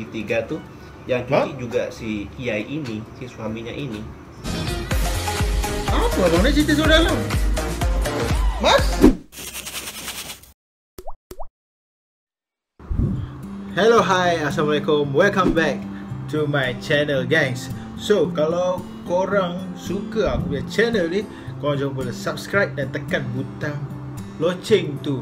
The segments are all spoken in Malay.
segitiga tuh yang cuci juga si Kiai ini, si suaminya ini. Apa bang? Dia cerita sudah dalam Mas? Hello, hi, assalamualaikum. Welcome back to my channel, gangs. So, kalau korang suka aku punya channel ni, korang jangan boleh subscribe dan tekan butang loceng tu,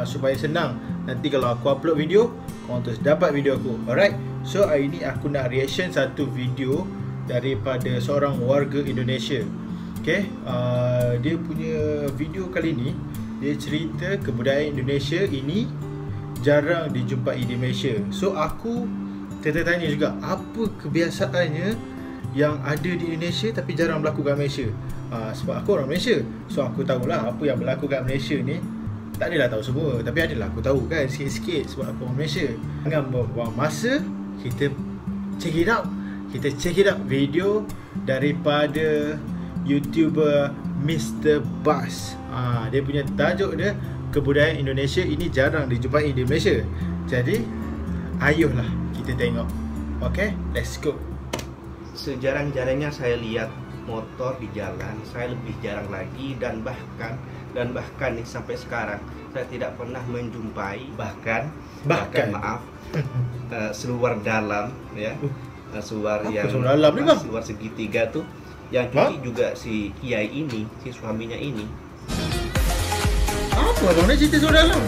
supaya senang nanti kalau aku upload video, korang terus dapat video aku. Alright, so hari ni aku nak reaction satu video daripada seorang warga Indonesia. Okay, dia punya video kali ni, dia cerita kebudayaan Indonesia ini jarang dijumpai di Malaysia. So aku tertanya juga, apa kebiasaannya yang ada di Indonesia tapi jarang berlaku kat Malaysia? Sebab aku orang Malaysia, so aku tahulah apa yang berlaku kat Malaysia ni. Tak adalah tahu semua, tapi adalah aku tahu kan sikit-sikit sebab aku orang Malaysia. Jangan buang masa, kita check it out. Kita check it out video daripada YouTuber Mr. Bas. Dia punya tajuk dia, kebudayaan Indonesia ini jarang dijumpai di Malaysia. Jadi, ayolah kita tengok. Okay, let's go. Sejarang-jarangnya saya lihat motor di jalan, saya lebih jarang lagi dan bahkan nih sampai sekarang saya tidak pernah menjumpai bahkan maaf seluar dalam ya, seluar yang dalam ni bang? Seluar segitiga tuh yang cuci juga si Kiai ini, si suaminya ini. Apa bang? Dia cerita sudah dalam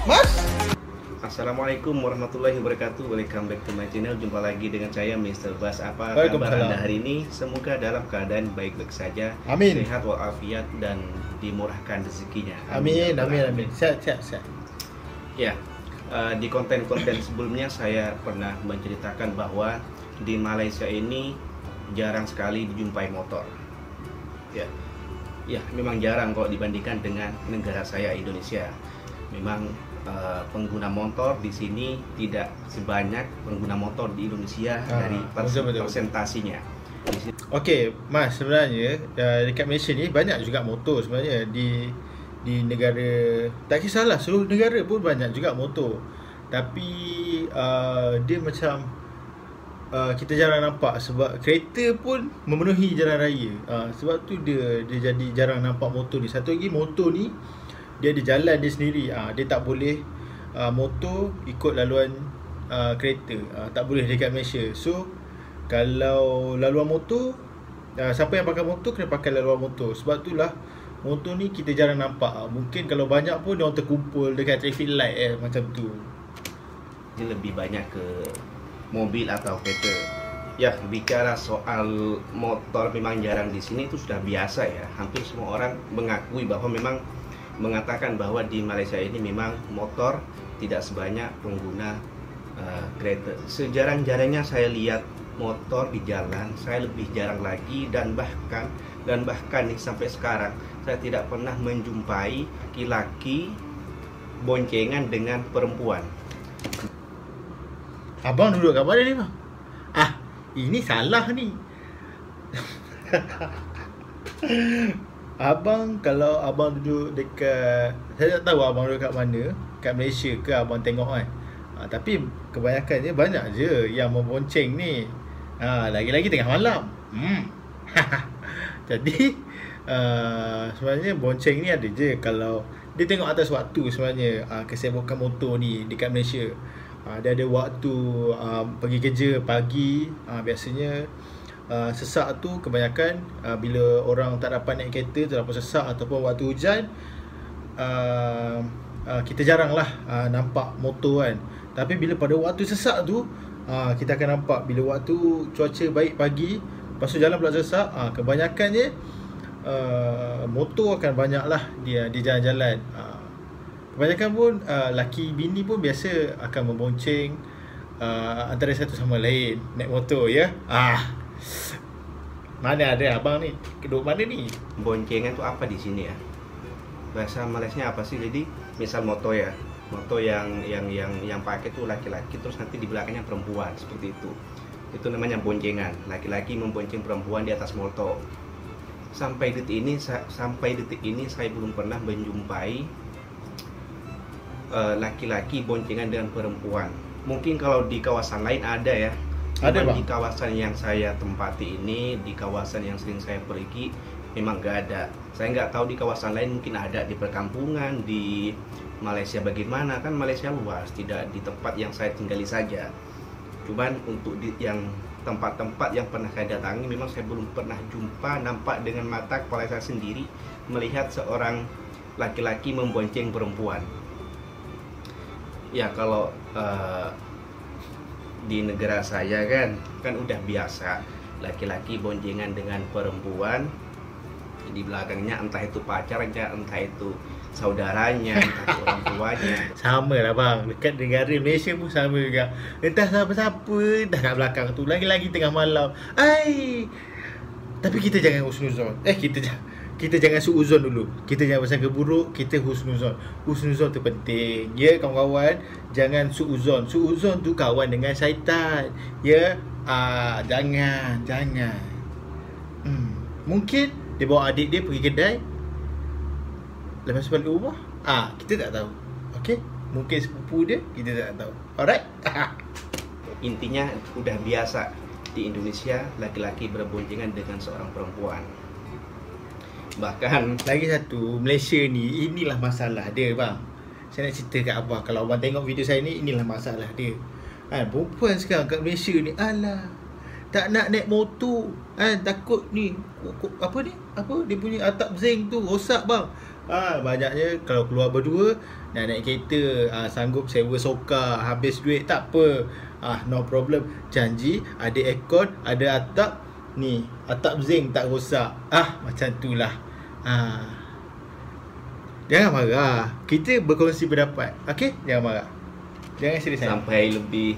Mas? Assalamualaikum warahmatullahi wabarakatuh. Welcome back to my channel. Jumpa lagi dengan saya Mr. Bas. Apa kabar Anda hari ini? Semoga dalam keadaan baik-baik saja. Amin. Sehat walafiat dan dimurahkan rezekinya. Amin. Sehat. Ya, di konten-konten sebelumnya saya pernah menceritakan bahwa di Malaysia ini jarang sekali dijumpai motor. Ya, memang jarang kok dibandingkan dengan negara saya Indonesia. Memang pengguna motor di sini tidak sebanyak pengguna motor di Indonesia dari persentasinya. Okey, Mas, sebenarnya dekat Malaysia ni banyak juga motor sebenarnya. Di negara, tak kisahlah, seluruh negara pun banyak juga motor. Tapi dia macam kita jarang nampak sebab kereta pun memenuhi jalan raya. Sebab tu dia jadi jarang nampak motor ni. Satu lagi, motor ni dia ada jalan dia sendiri. Dia tak boleh motor ikut laluan kereta. Tak boleh dekat Malaysia. So kalau laluan motor, siapa yang pakai motor kena pakai laluan motor. Sebab itulah motor ni kita jarang nampak. Mungkin kalau banyak pun dia orang terkumpul dekat traffic light macam tu. Dia lebih banyak ke mobil atau kereta. Ya, bicara soal motor memang jarang di sini itu sudah biasa ya. Hampir semua orang mengakui bahwa memang mengatakan bahwa di Malaysia ini memang motor tidak sebanyak pengguna kereta. Sejarang-jarangnya saya lihat motor di jalan, saya lebih jarang lagi dan bahkan nih sampai sekarang saya tidak pernah menjumpai laki-laki boncengan dengan perempuan. Abang duduk kat mana ni bang? Ini salah ni. Kalau abang duduk dekat, saya tak tahu abang duduk kat mana, kat Malaysia ke abang tengok kan. Tapi kebanyakannya banyak je yang membonceng ni. Lagi-lagi tengah malam. Jadi sebenarnya bonceng ni ada je kalau dia tengok atas waktu sebenarnya. Kesibukan motor ni dekat Malaysia, dia ada waktu pergi kerja pagi. Biasanya sesak tu kebanyakan bila orang tak dapat naik kereta, terlalu sesak ataupun waktu hujan, kita jarang lah nampak motor kan. Tapi bila pada waktu sesak tu, kita akan nampak. Bila waktu cuaca baik pagi, lepas tu jalan pula sesak, kebanyakannya motor akan banyak lah dia di jalan-jalan. Kebanyakan pun laki bini pun biasa akan membonceng antara satu sama lain naik motor ya. Mana ada abang ni? Duduk mana ni? Boncengan tu apa di sini ya? Bahasa Malaysia apa sih? Jadi misal motor ya, motor yang pakai tu laki-laki, terus nanti di belakangnya perempuan, seperti itu. Itu namanya boncengan. Laki-laki membonceng perempuan di atas motor. Sampai detik ini saya belum pernah menjumpai laki-laki boncengan dengan perempuan. Mungkin kalau di kawasan lain ada ya. Ada, Cuman Bang? di kawasan yang saya tempati ini, di kawasan yang sering saya pergi, memang nggak ada. Saya nggak tahu di kawasan lain, mungkin ada di perkampungan, di Malaysia bagaimana, kan Malaysia luas, tidak di tempat yang saya tinggali saja. Cuman untuk di yang tempat-tempat yang pernah saya datangi, memang saya belum pernah jumpa nampak dengan mata kepala saya sendiri melihat seorang laki-laki membonceng perempuan. Ya kalau di negara saya kan udah biasa laki-laki boncengan dengan perempuan, di belakangnya entah itu pacarnya, entah itu saudaranya, entah itu orang tuanya. Sama lah bang, dekat negara Malaysia pun sama juga. Entah siapa-siapa, entah kat belakang tu, lagi-lagi tengah malam. Tapi kita jangan husnuzon. Kita jangan suuzon dulu. Kita jangan bersangka buruk, kita husnuzon. Husnuzon tu penting. Ya kawan-kawan, jangan suuzon. Suuzon tu kawan dengan syaitan. Ya, jangan. Mungkin dia bawa adik dia pergi kedai, lepas balik rumah, kita tak tahu. Okey, mungkin sepupu dia, kita tak tahu. Alright. Intinya udah biasa di Indonesia laki-laki berboncengan dengan seorang perempuan. Bahkan Lagi satu, Malaysia ni, inilah masalah dia bang. Saya nak cerita kat abang, kalau abang tengok video saya ni, inilah masalah dia. Perempuan sekarang kat Malaysia ni, alah, tak nak naik motor, takut ni dia punya atap zinc tu rosak bang. Banyaknya kalau keluar berdua nak naik kereta, sanggup sewa soka, habis duit tak apa, no problem, janji ada aircon, ada atap ni, atap zinc tak rosak. Macam tu lah. Jangan marah, kita berkongsi pendapat. Okey, jangan marah, jangan serius sampai lebih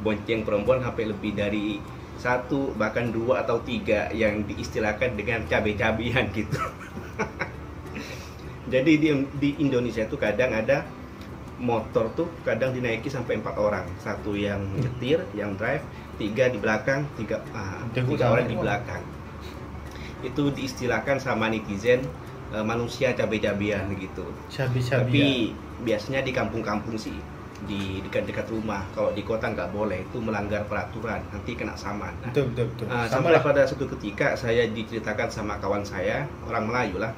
bonceng perempuan sampai lebih dari 1 bahkan 2 atau 3 yang diistilahkan dengan cabai-cabian gitu. Jadi di Indonesia itu kadang ada motor tuh kadang dinaiki sampai 4 orang, 1 yang nyetir, yang drive, 3 di belakang, 3 orang di belakang. Itu diistilahkan sama netizen manusia cabai-cabian gitu. Tapi biasanya di kampung-kampung sih, di dekat-dekat rumah. Kalau di kota nggak boleh, itu melanggar peraturan, nanti kena saman. Betul. Sampai pada suatu ketika saya diceritakan sama kawan saya, orang Melayu lah.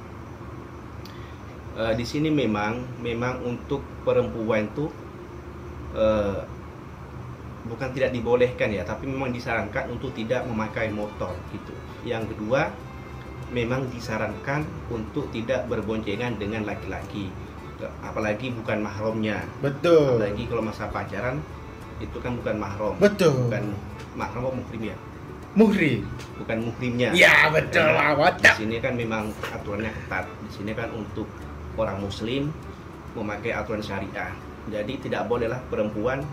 Di sini memang untuk perempuan tuh bukan tidak dibolehkan ya, tapi memang disarankan untuk tidak memakai motor gitu. Yang kedua, memang disarankan untuk tidak berboncengan dengan laki-laki, apalagi bukan mahramnya. Betul. Apalagi kalau masa pacaran itu kan bukan mahram. Betul. Bukan mahram atau muhrim ya? Muhrim. Bukan muhrimnya. Ya betul lah. Di sini kan memang aturannya ketat. Di sini kan untuk orang muslim memakai aturan syariah. Jadi tidak bolehlah perempuan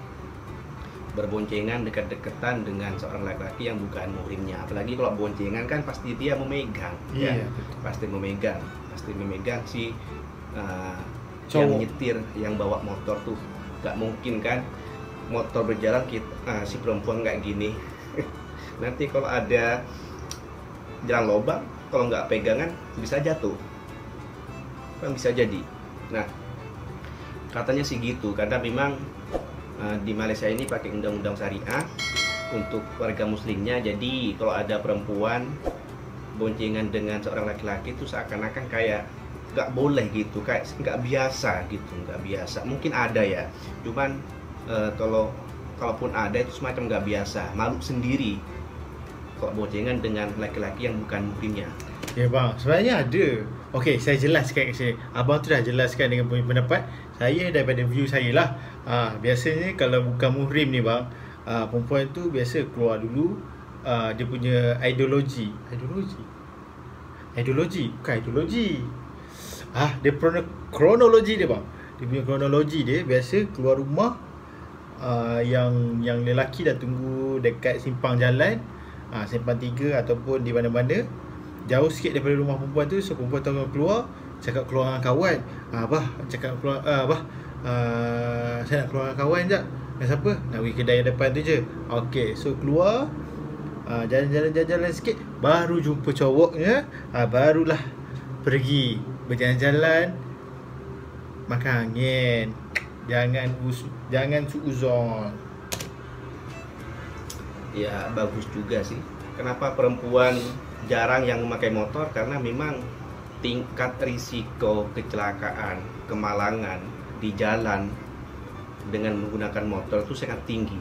berboncengan dekat-dekatan dengan seorang laki-laki yang bukan muhrimnya. Apalagi kalau boncengan kan pasti dia memegang. Iya, Pasti memegang si cowok yang nyetir, yang bawa motor tuh. Gak mungkin kan motor berjalan si perempuan nggak gini. Nanti kalau ada jalan lobang, kalau nggak pegangan bisa jatuh, kan bisa jadi. Nah, katanya sih gitu, karena memang di Malaysia ini pakai undang-undang syariah untuk warga muslimnya. Jadi kalau ada perempuan boncengan dengan seorang laki-laki itu seakan-akan kayak nggak boleh gitu, kayak nggak biasa gitu, nggak biasa. Mungkin ada ya, cuman kalaupun ada itu semacam nggak biasa, malu sendiri kalau boncengan dengan laki-laki yang bukan muhrimnya. Ya bang, sebenarnya ada. Okey, saya jelaskan kat sini. Abang tu dah jelaskan dengan punya pendapat. Saya daripada view saya lah. Biasanya kalau bukan muhrim ni bang, perempuan tu biasa keluar dulu dia punya ideologi. Dia kronologi dia bang. Dia punya kronologi dia biasa keluar rumah, yang lelaki dah tunggu dekat simpang jalan, simpang 3 ataupun di mana-mana jauh sikit daripada rumah perempuan tu. So perempuan tu keluar, cakap keluar dengan kawan. Saya nak keluar dengan kawan sekejap. Dengan siapa? Nak pergi kedai yang depan tu je. Okey, so keluar, jalan-jalan sikit, baru jumpa cowoknya, barulah pergi berjalan-jalan, makan angin. Jangan suuzon. Ya bagus juga sih. Kenapa perempuan jarang yang memakai motor? Karena memang tingkat risiko kecelakaan, kemalangan di jalan dengan menggunakan motor itu sangat tinggi.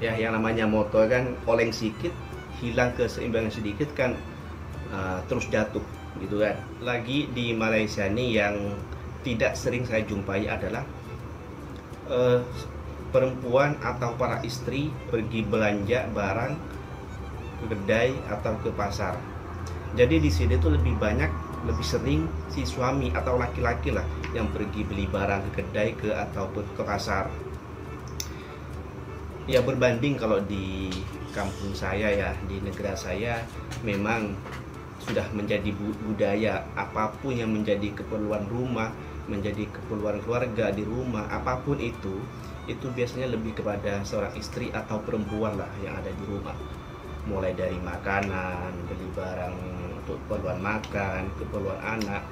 Ya, yang namanya motor kan oleng sedikit, hilang keseimbangan sedikit kan terus jatuh gitu kan. Lagi di Malaysia nih yang tidak sering saya jumpai adalah perempuan atau para istri pergi belanja barang ke kedai atau ke pasar. Jadi di sini tuh lebih sering si suami atau laki-laki lah yang pergi beli barang ke kedai ataupun ke pasar. Ya berbanding kalau di kampung saya ya, di negara saya memang sudah menjadi budaya apapun yang menjadi keperluan rumah, menjadi keperluan keluarga di rumah, apapun itu biasanya lebih kepada seorang istri atau perempuan lah yang ada di rumah. Mulai dari makanan, beli barang untuk keperluan makan, keperluan anak.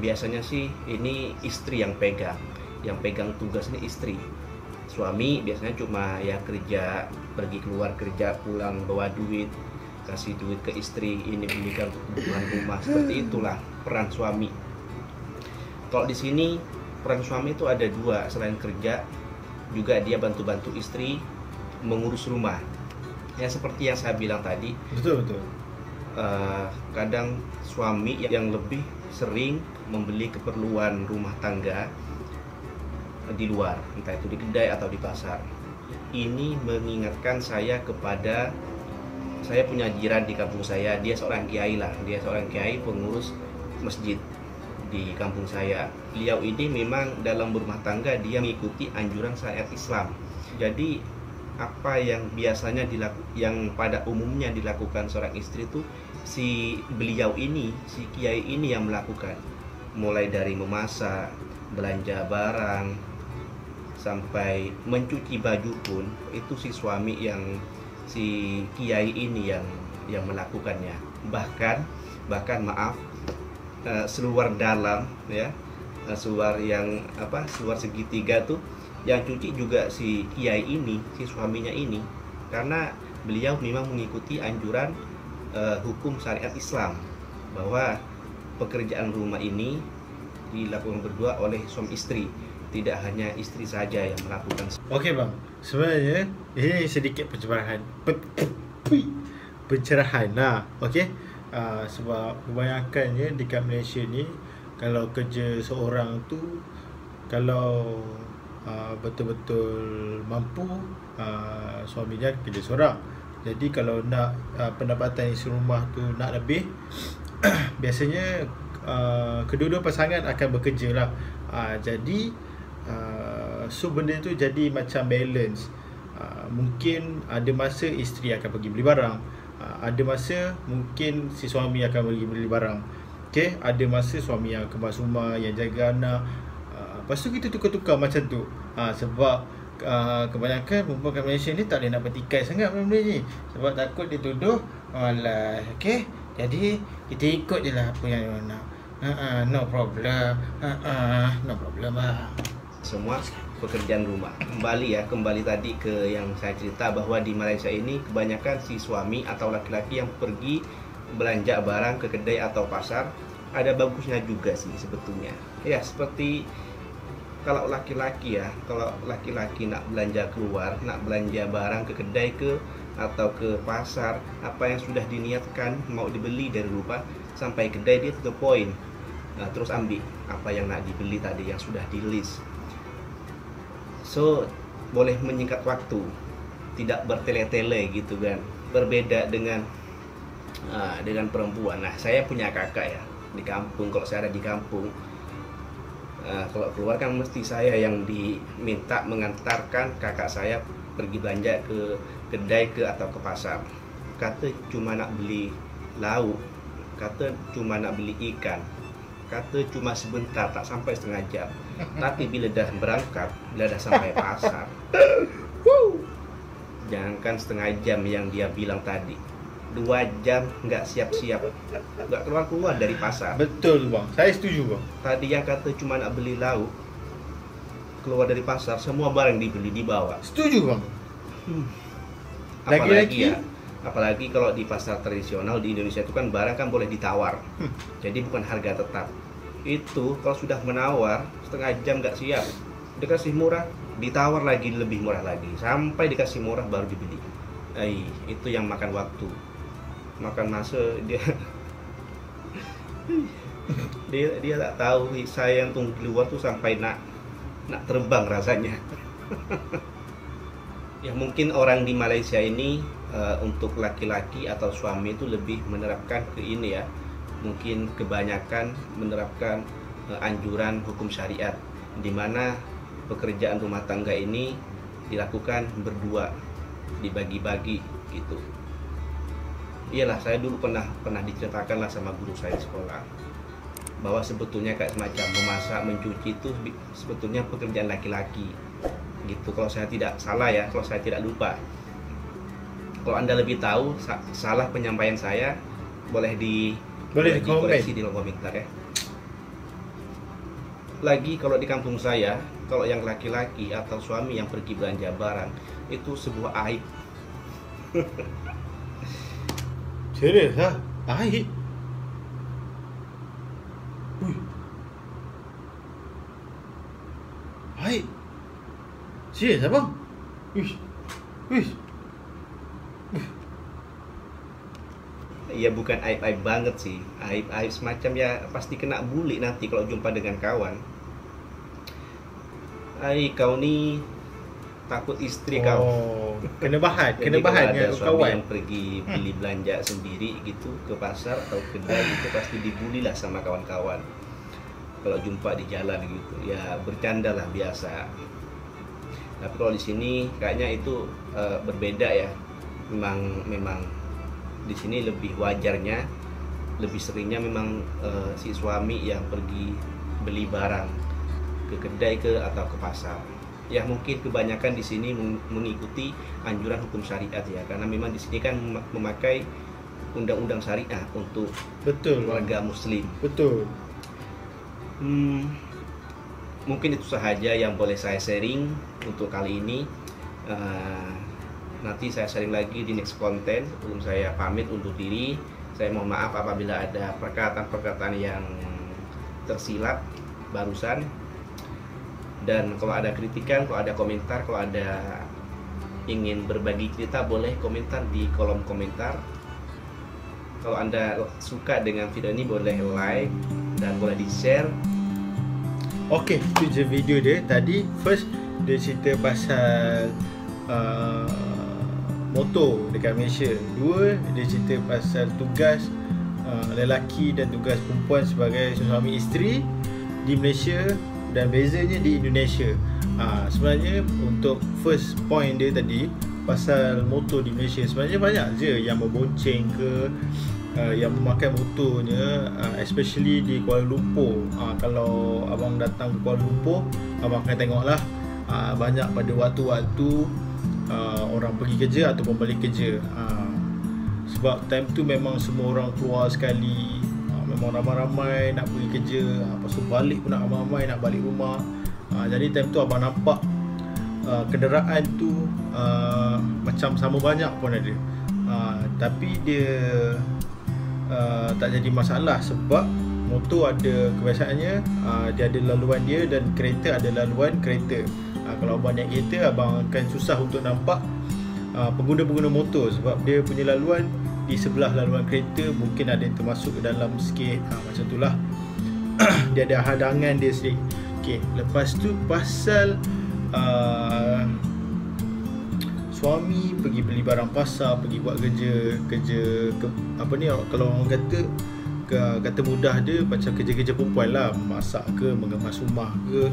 Biasanya sih ini istri yang pegang tugas ini istri. Suami biasanya cuma ya kerja, pergi keluar kerja, pulang bawa duit, kasih duit ke istri, ini belikan untuk kebutuhan rumah. Seperti itulah peran suami. Kalau di sini peran suami itu ada dua, selain kerja juga dia bantu-bantu istri mengurus rumah. Ya seperti yang saya bilang tadi. Betul. Kadang suami yang lebih sering membeli keperluan rumah tangga di luar, entah itu di kedai atau di pasar. Ini mengingatkan saya kepada, saya punya jiran di kampung saya, dia seorang kiai pengurus masjid di kampung saya. Beliau ini memang dalam berumah tangga dia mengikuti anjuran syariat Islam. Jadi apa yang biasanya yang pada umumnya dilakukan seorang istri itu si kiai ini yang melakukan, mulai dari memasak, belanja barang, sampai mencuci baju pun itu si kiai ini yang melakukannya. Bahkan maaf, seluar dalam ya, seluar segitiga tuh yang cuci juga si kiai ini, si suaminya ini, karena beliau memang mengikuti anjuran hukum syariat Islam bahwa pekerjaan rumah ini dilakukan berdua oleh suami istri, tidak hanya istri saja yang melakukan. Okey bang, sebenarnya ini sedikit pencerahan lah, okey. Sebab kebanyakannya dekat Malaysia ni, kalau kerja seorang tu, kalau betul-betul mampu, suaminya kerja seorang. Jadi kalau nak pendapatan isi rumah tu nak lebih, biasanya kedua-dua pasangan akan bekerja lah. Jadi so benda tu jadi macam balance. Mungkin ada masa isteri akan pergi beli barang, ada masa mungkin si suami akan pergi beli barang. Okay? Ada masa suami yang kemas rumah, yang jaga anak. Lepas tu kita tukar-tukar macam tu. Sebab kebanyakan perempuan kat Malaysia ni tak boleh nak bertikai sangat benda ni, sebab takut dia tuduh alah, okay? Jadi kita ikut je lah apa yang dia nak. No problem. No problem lah. Semua pekerjaan rumah. Kembali tadi ke yang saya cerita bahwa di Malaysia ini kebanyakan si suami atau laki-laki yang pergi belanja barang ke kedai atau pasar. Ada bagusnya juga sih sebetulnya. Ya seperti kalau laki-laki nak belanja keluar, nak belanja barang ke kedai atau ke pasar, apa yang sudah diniatkan mau dibeli dari rumah sampai kedai dia to the point. Terus ambil apa yang nak dibeli tadi yang sudah di list. So boleh menyingkat waktu, tidak bertele-tele gitu kan. Berbeda dengan perempuan. Nah, saya punya kakak ya di kampung. Kalau saya ada di kampung, kalau keluar kan mesti saya yang diminta mengantarkan kakak saya pergi belanja ke kedai atau ke pasar. Kata cuma nak beli lauk, kata cuma nak beli ikan, kata cuma sebentar, tak sampai setengah jam. Tapi bila dah berangkat, bila dah sampai pasar, jangankan setengah jam yang dia bilang tadi, 2 jam nggak siap-siap, nggak keluar dari pasar. Betul bang, saya setuju bang. Tadi yang kata cuma nak beli lauk, keluar dari pasar, semua barang dibeli, dibawa. Setuju bang. Apalagi ya, Apalagi kalau di pasar tradisional di Indonesia itu kan barang kan boleh ditawar. Jadi bukan harga tetap. Itu kalau sudah menawar setengah jam nggak siap, dikasih murah, ditawar lagi lebih murah lagi, sampai dikasih murah baru dibeli. Itu yang makan waktu, makan masa dia. dia tak tahu saya yang tunggu di luar tuh sampai nak terbang rasanya. Ya mungkin orang di Malaysia ini untuk laki-laki atau suami itu lebih menerapkan ke ini ya, mungkin kebanyakan menerapkan anjuran hukum syariat, di mana pekerjaan rumah tangga ini dilakukan berdua, dibagi-bagi gitu. Iyalah, saya dulu pernah diceritakan lah sama guru saya di sekolah bahwa sebetulnya kayak semacam memasak, mencuci itu sebetulnya pekerjaan laki-laki gitu. Kalau saya tidak salah ya, kalau saya tidak lupa. Kalau Anda lebih tahu salah penyampaian saya, boleh dikoreksi di kolom komentar ya. Lagi kalau di kampung saya, kalau yang laki-laki atau suami yang pergi belanja barang itu sebuah aib. Serius ha? Aib? Aib? Serius abang? Ya bukan aib-aib banget sih, aib-aib semacam ya pasti kena bully nanti kalau jumpa dengan kawan. Kau ni takut istri kau. Kena bahan dengan kawan yang pergi beli belanja sendiri gitu ke pasar atau kedai itu pasti dibully lah sama kawan-kawan. Kalau jumpa di jalan gitu, ya bercanda lah biasa. Tapi kalau di sini kayaknya itu berbeda ya. Memang di sini lebih wajarnya, lebih seringnya memang si suami yang pergi beli barang ke kedai atau ke pasar. Ya mungkin kebanyakan di sini mengikuti anjuran hukum syariat ya, karena memang di sini kan memakai undang-undang syariah untuk warga muslim. Betul. Mungkin itu sahaja yang boleh saya sharing untuk kali ini. Nanti saya sharing lagi di next konten. Sebelum saya pamit untuk diri, saya mohon maaf apabila ada perkataan-perkataan yang tersilap barusan. Dan kalau ada kritikan, kalau ada komentar, kalau ada ingin berbagi cerita, boleh komentar di kolom komentar. Kalau Anda suka dengan video ini, boleh like dan boleh di-share. Oke, itu je video dia. Tadi first dia cerita pasal motor dekat Malaysia. Dua, dia cerita pasal tugas lelaki dan tugas perempuan sebagai suami isteri di Malaysia dan bezanya di Indonesia. Sebenarnya untuk first point dia tadi pasal motor di Malaysia, sebenarnya banyak je yang membonceng ke yang memakai motornya, especially di Kuala Lumpur. Kalau abang datang ke Kuala Lumpur, abang akan tengoklah banyak pada waktu-waktu orang pergi kerja ataupun balik kerja. Sebab time tu memang semua orang keluar sekali, memang ramai-ramai nak pergi kerja, lepas tu balik pun nak ramai-ramai nak balik rumah. Jadi time tu abang nampak kenderaan tu macam sama banyak pun ada, tapi dia tak jadi masalah sebab motor ada kebiasaannya, dia ada laluan dia dan kereta ada laluan kereta. Kalau abang naik kereta, abang akan susah untuk nampak pengguna-pengguna motor sebab dia punya laluan di sebelah laluan kereta mungkin ada yang termasuk ke dalam sikit, macam tu lah. Dia ada hadangan dia sedikit. Okay. Lepas tu pasal suami pergi beli barang pasar, pergi buat kerja apa ni, kalau orang kata mudah dia macam kerja-kerja perempuan lah, masak ke, mengemas rumah ke,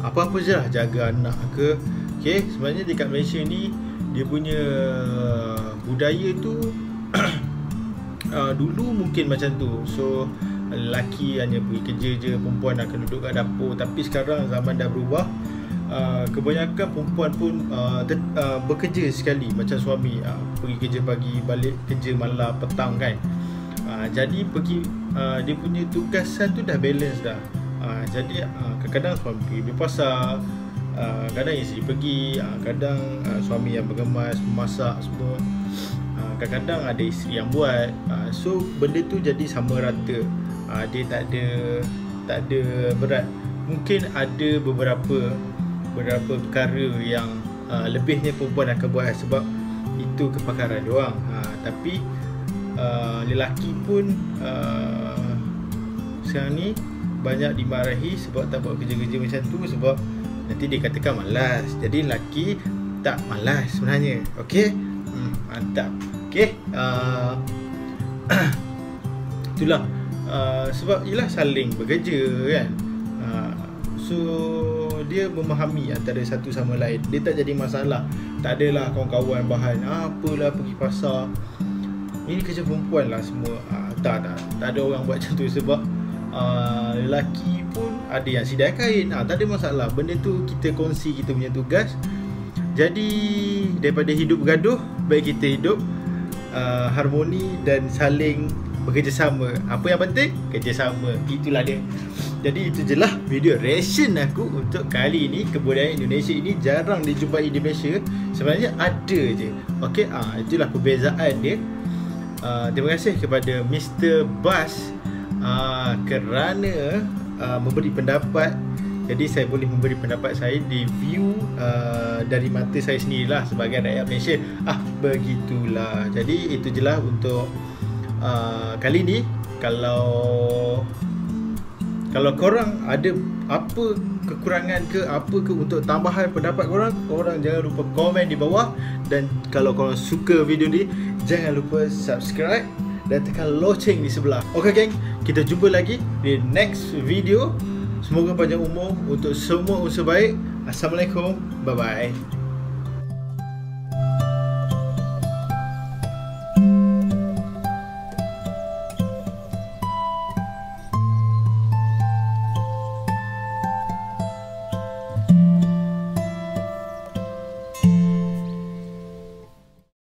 apa-apa je lah, jaga anak ke. Okay, sebenarnya dekat Malaysia ni dia punya budaya tu dulu mungkin macam tu. So lelaki hanya pergi kerja je, perempuan akan duduk kat dapur. Tapi sekarang zaman dah berubah, kebanyakan perempuan pun bekerja sekali macam suami, pergi kerja pagi, balik kerja malam, petang kan. Jadi dia punya tugasan tu dah balance dah. Jadi kadang-kadang suami pergi pasar, kadang isteri pergi, kadang suami yang bergemas, memasak semua, kadang-kadang ada isteri yang buat. So benda tu jadi sama rata. Dia tak ada berat. Mungkin ada beberapa perkara yang lebihnya perempuan akan buat sebab itu kepakaran dia orang. Tapi lelaki pun sekarang ni banyak dimarahi sebab tak buat kerja-kerja macam tu, sebab nanti dia katakan malas. Jadi lelaki tak malas sebenarnya. Okey, mantap. Okey, itulah sebab ialah saling bekerja kan. So dia memahami antara satu sama lain. Dia tak jadi masalah. Tak adalah kawan-kawan bahan apalah pergi pasar, ini kerja perempuan lah semua. Tak ada orang buat macam tu. Sebab lelaki pun ada yang sidai kain, tak ada masalah. Benda tu kita kongsi kita punya tugas. Jadi daripada hidup bergaduh, baik kita hidup harmoni dan saling bekerjasama. Apa yang penting? Kerjasama. Itulah dia. Jadi itu je lah video reaction aku untuk kali ini. Kebudayaan Indonesia ini jarang dijumpai di Malaysia. Sebenarnya ada je. Okey, itulah perbezaan dia. Terima kasih kepada Mr. Bas kerana memberi pendapat. Jadi saya boleh memberi pendapat saya di view dari mata saya sendirilah sebagai rakyat Malaysia. Begitulah. Jadi itu je lah untuk kali ni. Kalau korang ada apa kekurangan ke apa ke untuk tambahan pendapat korang jangan lupa komen di bawah. Dan kalau korang suka video ni, jangan lupa subscribe dan tekan loceng di sebelah. Okay geng, kita jumpa lagi di next video. Semoga panjang umur untuk semua usaha baik. Assalamualaikum, bye bye.